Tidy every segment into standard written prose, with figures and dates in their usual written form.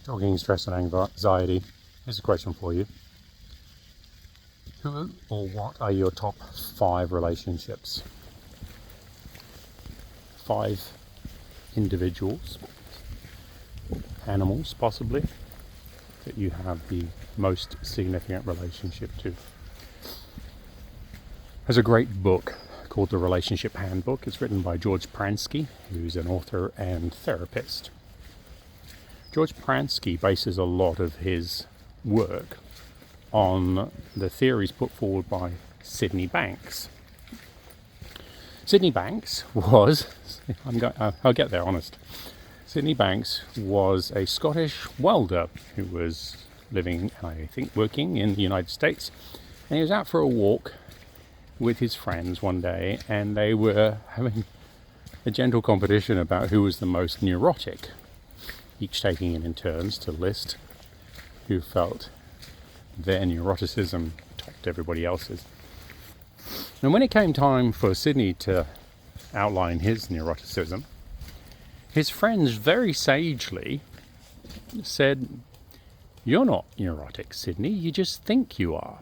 Talking stress and anxiety, here's a question for you. Who or what are your top 5 relationships? 5 individuals, animals possibly, that you have the most significant relationship to. There's a great book called The Relationship Handbook. It's written by George Pransky, who's an author and therapist. George Pransky bases a lot of his work on the theories put forward by Sydney Banks. Sydney Banks was, I'll get there honest. Sydney Banks was a Scottish welder who was living, I think, working in the United States. And he was out for a walk with his friends one day, and they were having a gentle competition about who was the most neurotic, each taking it in turns to list who felt their neuroticism topped everybody else's. And when it came time for Sydney to outline his neuroticism, his friends very sagely said, "You're not neurotic, Sydney, you just think you are."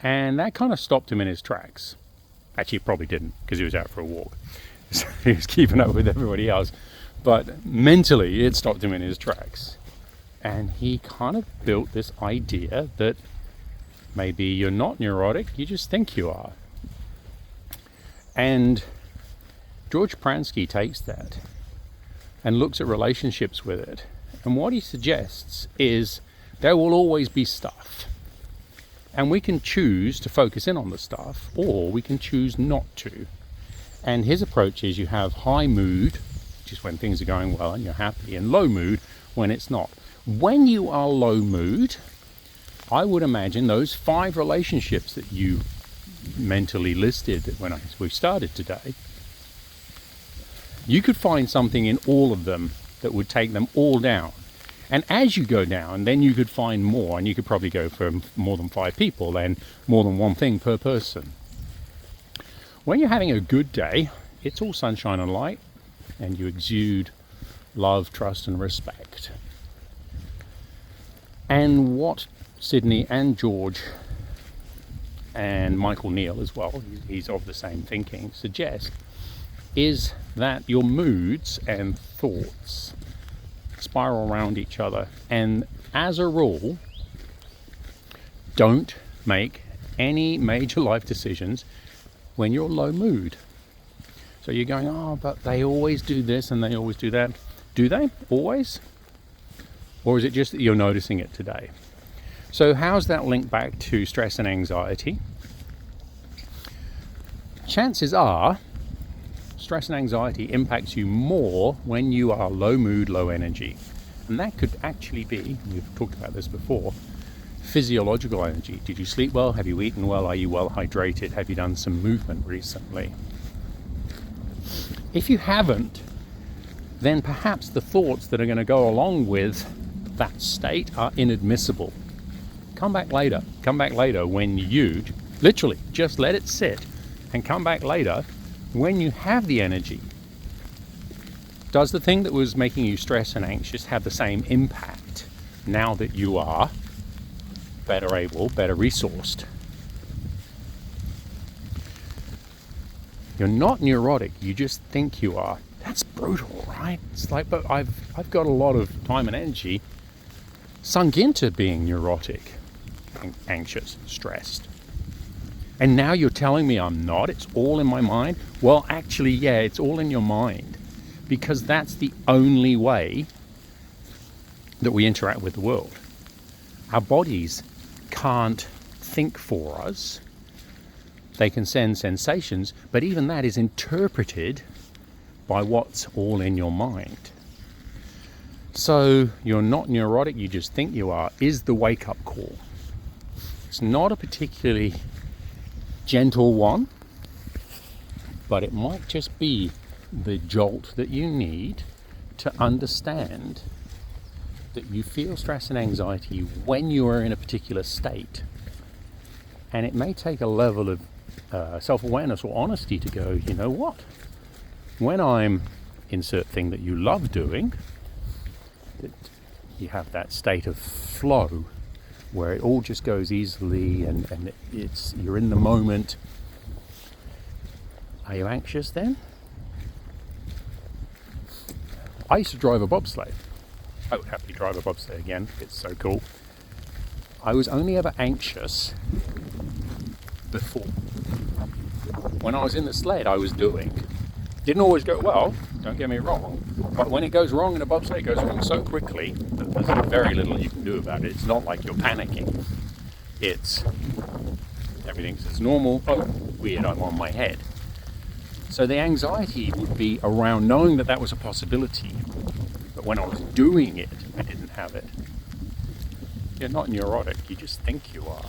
And that kind of stopped him in his tracks. Actually, it probably didn't, because he was out for a walk. So he was keeping up with everybody else. But mentally, it stopped him in his tracks. And he kind of built this idea that maybe you're not neurotic, you just think you are. And George Pransky takes that and looks at relationships with it. And what he suggests is there will always be stuff. And we can choose to focus in on the stuff, or we can choose not to. And his approach is you have high mood, which is when things are going well and you're happy, and low mood when it's not. When you are low mood, I would imagine those 5 relationships that you mentally listed when we started today, you could find something in all of them that would take them all down. And as you go down, then you could find more, and you could probably go for more than 5 people and more than one thing per person. When you're having a good day, it's all sunshine and light, and you exude love, trust, and respect. And what Sydney and George and Michael Neal as well, he's of the same thinking, suggest is that your moods and thoughts spiral around each other, and as a rule, don't make any major life decisions when you're low mood. So you're going, oh, but they always do this and they always do that. Do they always? Or is it just that you're noticing it today? So how's that linked back to stress and anxiety? Chances are stress and anxiety impacts you more when you are low mood, low energy. And that could actually be, we've talked about this before, physiological energy. Did you sleep well? Have you eaten well? Are you well hydrated? Have you done some movement recently? If you haven't, then perhaps the thoughts that are going to go along with that state are inadmissible. Come back later. Come back later when you, literally, just let it sit and come back later when you have the energy. Does the thing that was making you stressed and anxious have the same impact now that you are better able, better resourced? You're not neurotic, you just think you are. That's brutal, right? It's like, but I've got a lot of time and energy sunk into being neurotic, anxious, stressed. And now you're telling me I'm not, it's all in my mind? Well, actually, yeah, it's all in your mind, because that's the only way that we interact with the world. Our bodies can't think for us. They can send sensations, but even that is interpreted by what's all in your mind. So you're not neurotic, you just think you are, is the wake-up call. It's not a particularly gentle one, but it might just be the jolt that you need to understand that you feel stress and anxiety when you are in a particular state. And it may take a level of self-awareness or honesty to go, you know what? When I'm insert thing that you love doing, that you have that state of flow where it all just goes easily and you're in the moment. Are you anxious then? I used to drive a bobsleigh. I would happily drive a bobsleigh again. It's so cool. I was only ever anxious before. When I was in the sled, I was doing. Didn't always go well, don't get me wrong, but when it goes wrong in a bobsleigh, it goes wrong so quickly that there's very little you can do about it. It's not like you're panicking. It's everything's normal. Oh, weird, I'm on my head. So the anxiety would be around knowing that that was a possibility, but when I was doing it, I didn't have it. You're not neurotic, you just think you are.